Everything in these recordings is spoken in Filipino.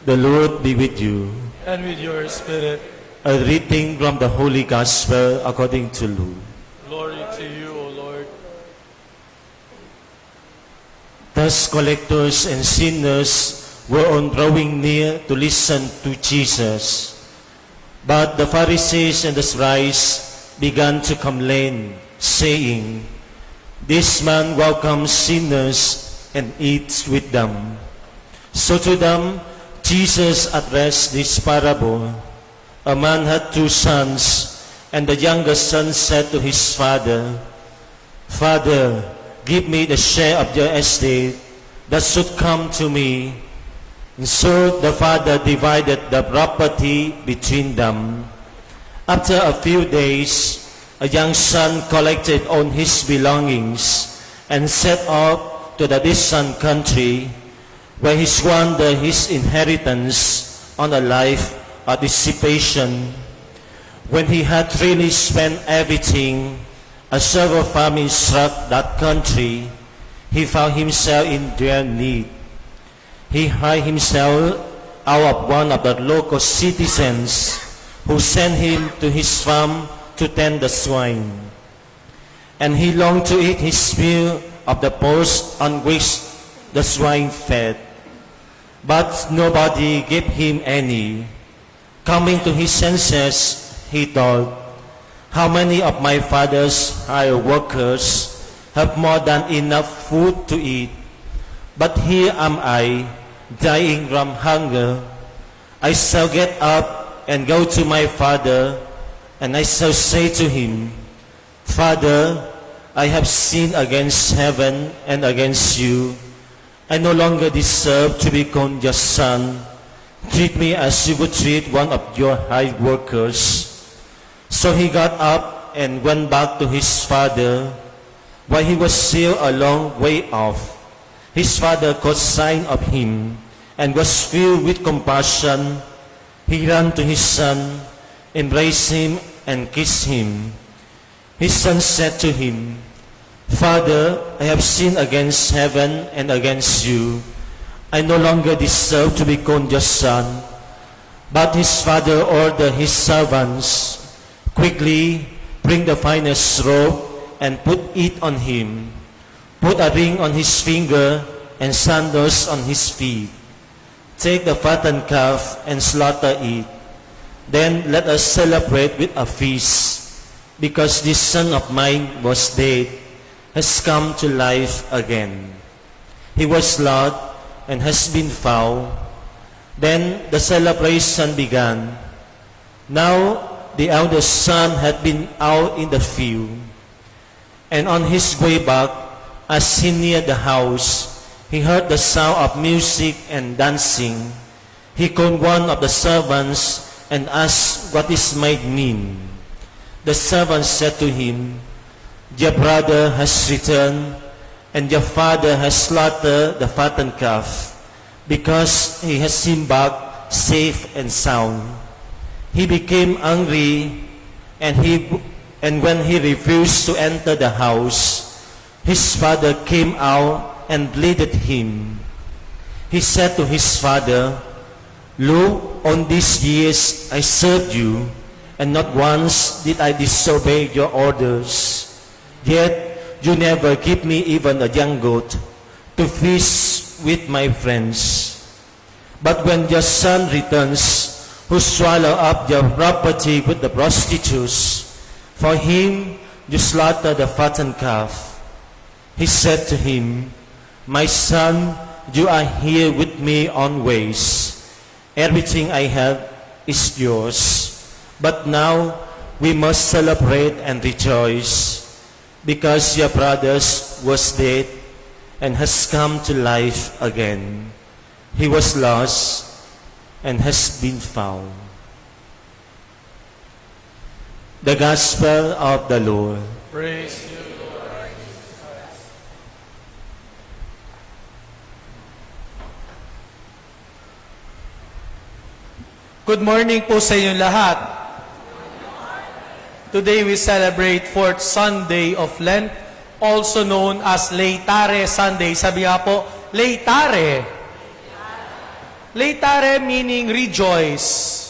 The Lord be with you. And with your spirit. A reading from the Holy Gospel according to Luke. Glory to you, O Lord. Tax collectors and sinners were on drawing near to listen to Jesus. But the Pharisees and the scribes began to complain, saying, "This man welcomes sinners and eats with them." So to them, Jesus addressed this parable. A man had 2 sons, and the youngest son said to his father, "Father, give me the share of your estate that should come to me." And so the father divided the property between them. After a few days, a young son collected all his belongings and set off to the distant country, where he squandered his inheritance on a life of dissipation. When he had really spent everything, a severe famine struck that country. He found himself in dire need. He hired himself out of one of the local citizens, who sent him to his farm to tend the swine. And he longed to eat his fill of the pods on which the swine fed. But nobody gave him any. Coming to his senses, he thought, "How many of my father's hired workers have more than enough food to eat? But here am I, dying from hunger. I shall get up and go to my father, and I shall say to him, 'Father, I have sinned against heaven and against you. I no longer deserve to be called your son. Treat me as you would treat one of your hired workers.' So he got up and went back to his father. While he was still a long way off, his father caught sight of him and was filled with compassion. He ran to his son, embraced him, and kissed him. His son said to him, 'Father, I have sinned against heaven and against you. I no longer deserve to be called your son.' But his father ordered his servants, 'Quickly, bring the finest robe and put it on him. Put a ring on his finger and sandals on his feet. Take the fattened calf and slaughter it. Then let us celebrate with a feast, because this son of mine was dead, has come to life again. He was lost and has been found.' Then the celebration began. Now the eldest son had been out in the field, and on his way back, as he neared the house, he heard the sound of music and dancing. He called one of the servants and asked what this might mean. The servant said to him, 'Your brother has returned, and your father has slaughtered the fattened calf, because he has him back safe and sound.' He became angry, and when he refused to enter the house, his father came out and bleated him. He said to his father, 'Look, all these years I served you, and not once did I disobey your orders. Yet you never give me even a young goat to feast with my friends. But when your son returns, who swallow up your property with the prostitutes, for him you slaughter the fattened calf.' He said to him, 'My son, you are here with me always. Everything I have is yours. But now we must celebrate and rejoice, because your brother was dead and has come to life again. He was lost and has been found.'" The Gospel of the Lord. Praise you. Good morning po sa inyo lahat. Today we celebrate 4th Sunday of Lent, also known as Laetare Sunday. Sabi nga po, Laetare. Laetare meaning rejoice.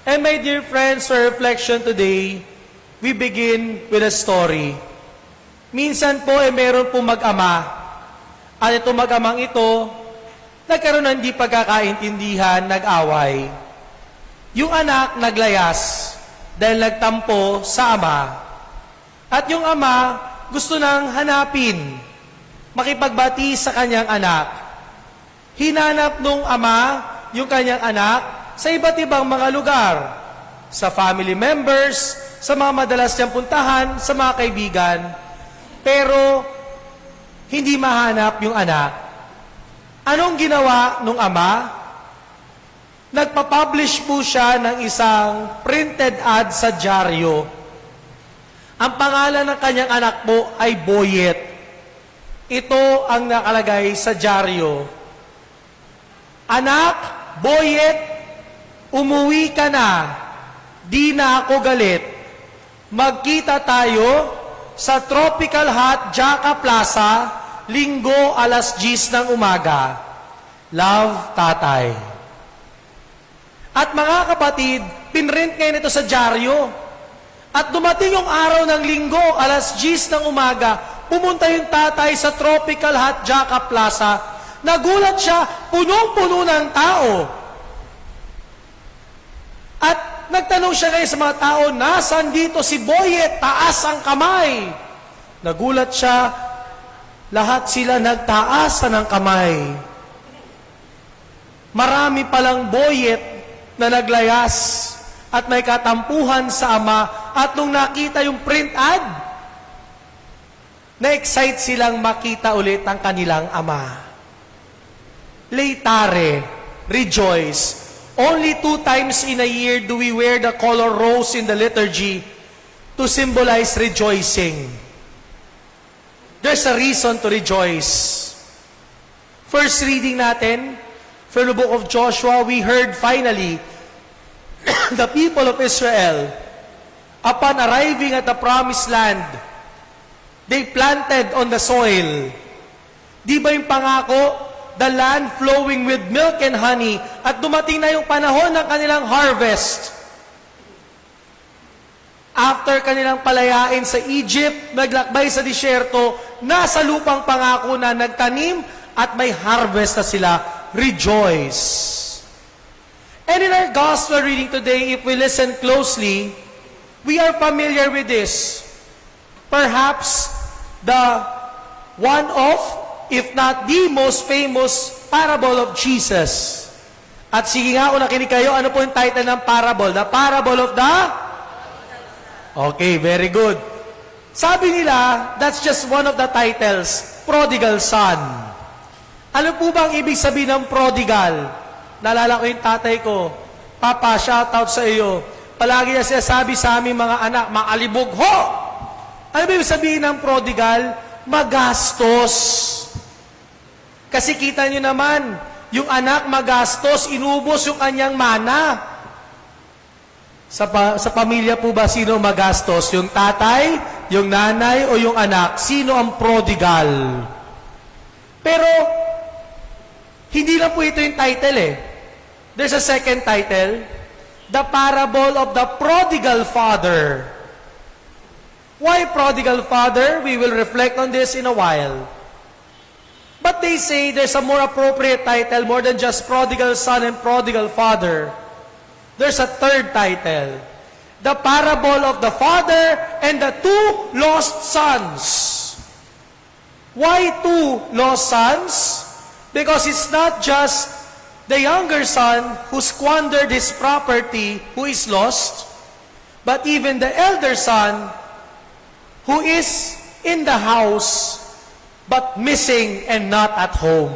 And my dear friends, for reflection today, we begin with a story. Minsan po meron po mag-ama. At itong mag-amang ito, nagkaroon ng hindi pagkakaintindihan, nag-away. Yung anak naglayas dahil nagtampo sa ama. At yung ama gusto nang hanapin, makipagbati sa kanyang anak. Hinanap nung ama yung kanyang anak sa iba't ibang mga lugar, sa family members, sa mga madalas niyang puntahan, sa mga kaibigan. Pero hindi mahanap yung anak. Anong ginawa nung ama? Nagpa-publish po siya ng isang printed ad sa dyaryo. Ang pangalan ng kanyang anak po ay Boyet. Ito ang nakalagay sa dyaryo. Anak, Boyet, umuwi ka na. Di na ako galit. Magkita tayo sa Tropical Hut Jaca Plaza, Linggo, alas 10 ng umaga. Love, Tatay. At mga kapatid, pinrint ngayon ito sa dyaryo. At dumating yung araw ng Linggo, alas 10 ng umaga, pumunta yung tatay sa Tropical Hut Jaca Plaza. Nagulat siya, punong-puno ng tao. At nagtanong siya ngayon sa mga tao, nasan dito si Boyet? Taas ang kamay. Nagulat siya, lahat sila nagtaas ng kamay. Marami palang Boyet na naglayas at may katampuhan sa ama. At nung nakita yung print ad, na-excite silang makita ulit ang kanilang ama. Laetare, rejoice. Only 2 times in a year do we wear the color rose in the liturgy to symbolize rejoicing. There's a reason to rejoice. First reading natin, from the book of Joshua, we heard finally the people of Israel, upon arriving at the promised land, they planted on the soil. Di ba yung pangako? The land flowing with milk and honey. At dumating na yung panahon ng kanilang harvest. After kanilang palayain sa Egypt, naglakbay sa disyerto, nasa lupang pangako na nagtanim at may harvest na sila. Rejoice. And in our gospel reading today, if we listen closely, we are familiar with this. Perhaps the one of, if not the most famous parable of Jesus. At sige nga, kung nakinig kayo, ano po yung title ng parable? The parable of the? Okay, very good. Sabi nila, that's just one of the titles, prodigal son. Ano po ba ang ibig sabihin ng prodigal? Naalala ko yung tatay ko, Papa, shout out sa iyo. Palagi niya sinasabi sa aming mga anak, makalibog ho! Ano ba yung sabihin ng prodigal? Magastos. Kasi kita nyo naman, yung anak magastos, inubos yung kanyang mana. Sa pamilya po ba, sino magastos? Yung tatay, yung nanay, o yung anak? Sino ang prodigal? Pero, hindi lang po ito yung title eh. There's a second title, The Parable of the Prodigal Father. Why prodigal father? We will reflect on this in a while. But they say there's a more appropriate title, more than just prodigal son and prodigal father. There's a third title, The Parable of the Father and the Two Lost Sons. Why two lost sons? Because it's not just the younger son who squandered his property, who is lost, but even the elder son who is in the house but missing and not at home.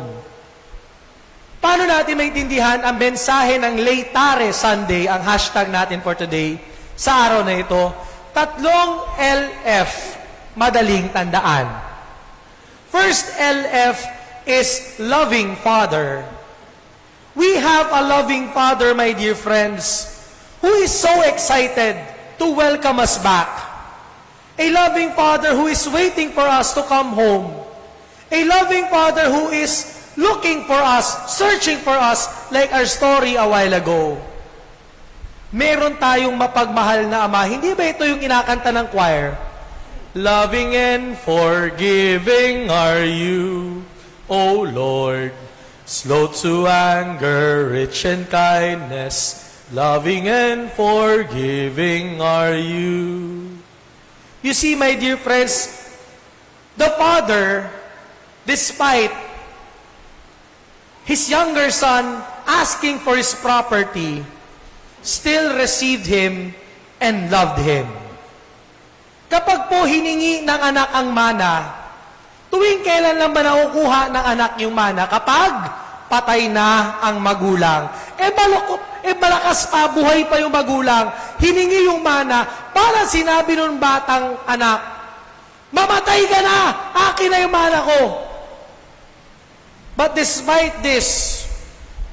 Paano natin maintindihan ang mensahe ng Laetare Sunday, ang hashtag natin for today, sa araw na ito? Tatlong LF, madaling tandaan. First LF is loving Father. We have a loving Father, my dear friends, who is so excited to welcome us back. A loving Father who is waiting for us to come home. A loving Father who is looking for us, searching for us, like our story a while ago. Meron tayong mapagmahal na Ama. Hindi ba ito yung inakanta ng choir? Loving and forgiving are you, O Lord, slow to anger, rich in kindness, loving and forgiving are you. You see, my dear friends, the Father, despite his younger son asking for his property, still received him and loved him. Kapag po hiningi ng anak ang mana, tuwing kailan lang ba nakukuha ng anak yung mana? Kapag patay na ang magulang. Malakas pa, buhay pa yung magulang. Hiningi yung mana para sinabi ng batang anak, mamatay ka na! Akin na yung mana ko! But despite this,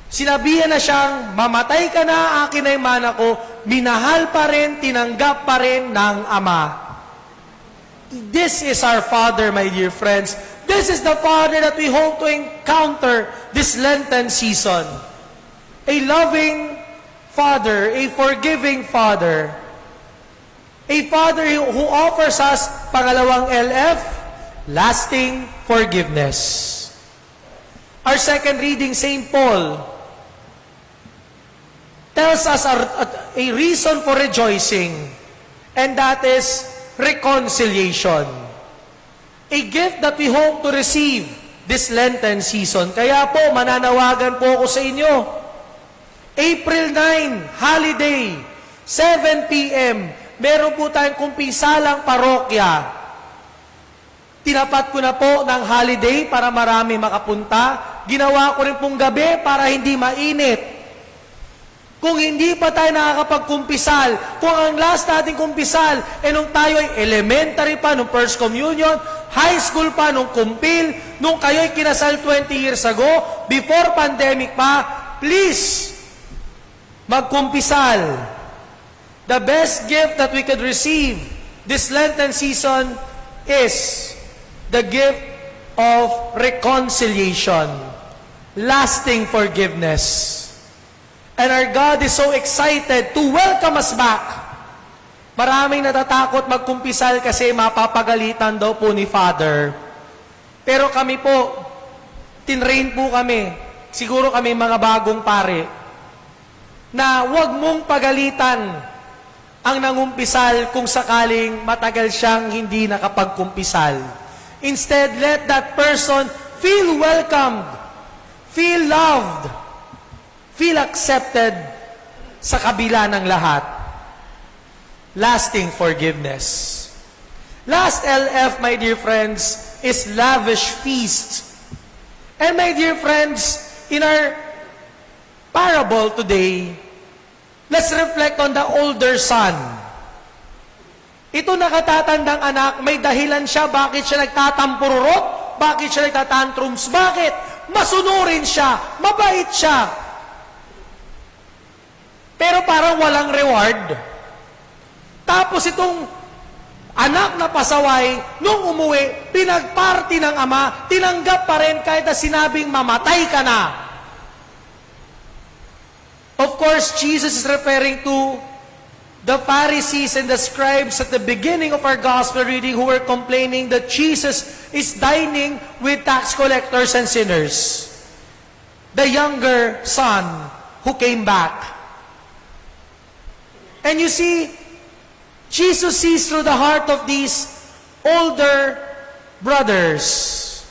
sinabihan na siyang, mamatay ka na, akin na yung mana ko, minahal pa rin, tinanggap pa rin ng Ama. This is our Father, my dear friends. This is the Father that we hope to encounter this Lenten season. A loving Father, a forgiving Father. A Father who offers us, pangalawang LF, lasting forgiveness. Our second reading, St. Paul, tells us a reason for rejoicing, and that is reconciliation. A gift that we hope to receive this Lenten season. Kaya po, mananawagan po ako sa inyo. April 9, holiday, 7 p.m., meron po tayong kumpisalang parokya. Tinapat ko na po ng holiday para marami makapunta. Ginawa ko rin pong gabi para hindi mainit. Kung hindi pa tayo nakakapagkumpisal, kung ang last nating kumpisal, nung tayo ay elementary pa, nung First Communion, high school pa, nung kumpil, nung kayo ay kinasal 20 years ago, before pandemic pa, please, magkumpisal. The best gift that we could receive this Lenten season is the gift of reconciliation, lasting forgiveness. And our God is so excited to welcome us back. Maraming natatakot magkumpisal kasi mapapagalitan daw po ni Father. Pero kami po, tinrain po kami, siguro kami mga bagong pare, na huwag mong pagalitan ang nangumpisal kung sakaling matagal siyang hindi nakapagkumpisal. Instead, let that person feel welcomed, feel loved, feel accepted sa kabila ng lahat. Lasting forgiveness. Last LF, my dear friends, is lavish feast. And my dear friends, in our parable today, let's reflect on the older son. Ito nakatatandang anak, may dahilan siya, bakit siya nagtatampururot, bakit siya nagtatantrums, bakit? Masunurin siya, mabait siya. Pero parang walang reward. Tapos itong anak na pasaway, nung umuwi, pinagparty ng ama, tinanggap pa rin kahit na sinabing mamatay ka na. Of course, Jesus is referring to the Pharisees and the scribes at the beginning of our gospel reading who were complaining that Jesus is dining with tax collectors and sinners. The younger son who came back. And you see, Jesus sees through the heart of these older brothers.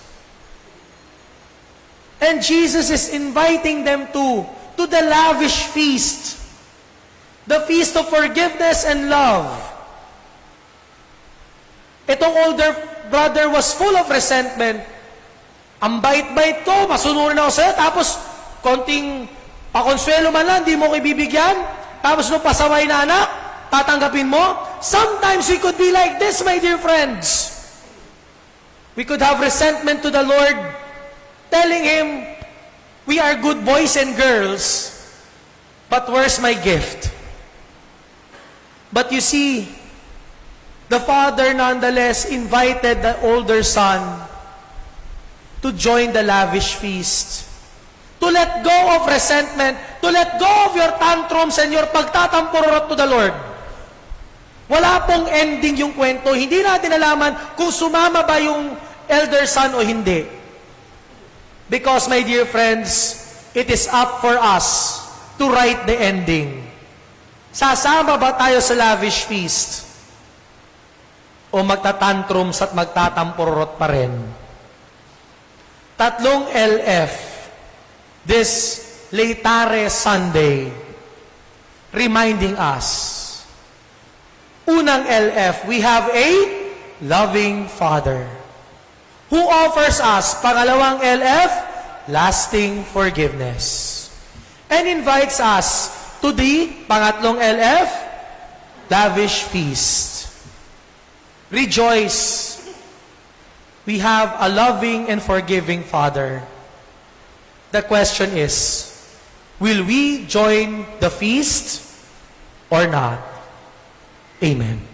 And Jesus is inviting them to the lavish feast. The feast of forgiveness and love. Itong older brother was full of resentment. Ang bait-bait ko, masunurin ako sa'yo, tapos konting pakonsuelo man lang, di mo ko ibibigyan. Tapos nung pasaway na anak, tatanggapin mo? Sometimes we could be like this, my dear friends. We could have resentment to the Lord, telling Him, we are good boys and girls, but where's my gift? But you see, the father nonetheless invited the older son to join the lavish feast. To let go of resentment, to let go of your tantrums and your pagtatampurot to the Lord. Wala pong ending yung kwento. Hindi natin alaman kung sumama ba yung elder son o hindi. Because, my dear friends, it is up for us to write the ending. Sasama ba tayo sa lavish feast? O magtatantrums at magtatampurot pa rin? Tatlong LF this Laetare Sunday, reminding us. Unang LF, we have a loving Father who offers us, pangalawang LF, lasting forgiveness. And invites us to the, pangatlong LF, lavish feast. Rejoice. We have a loving and forgiving Father. The question is, will we join the feast or not? Amen.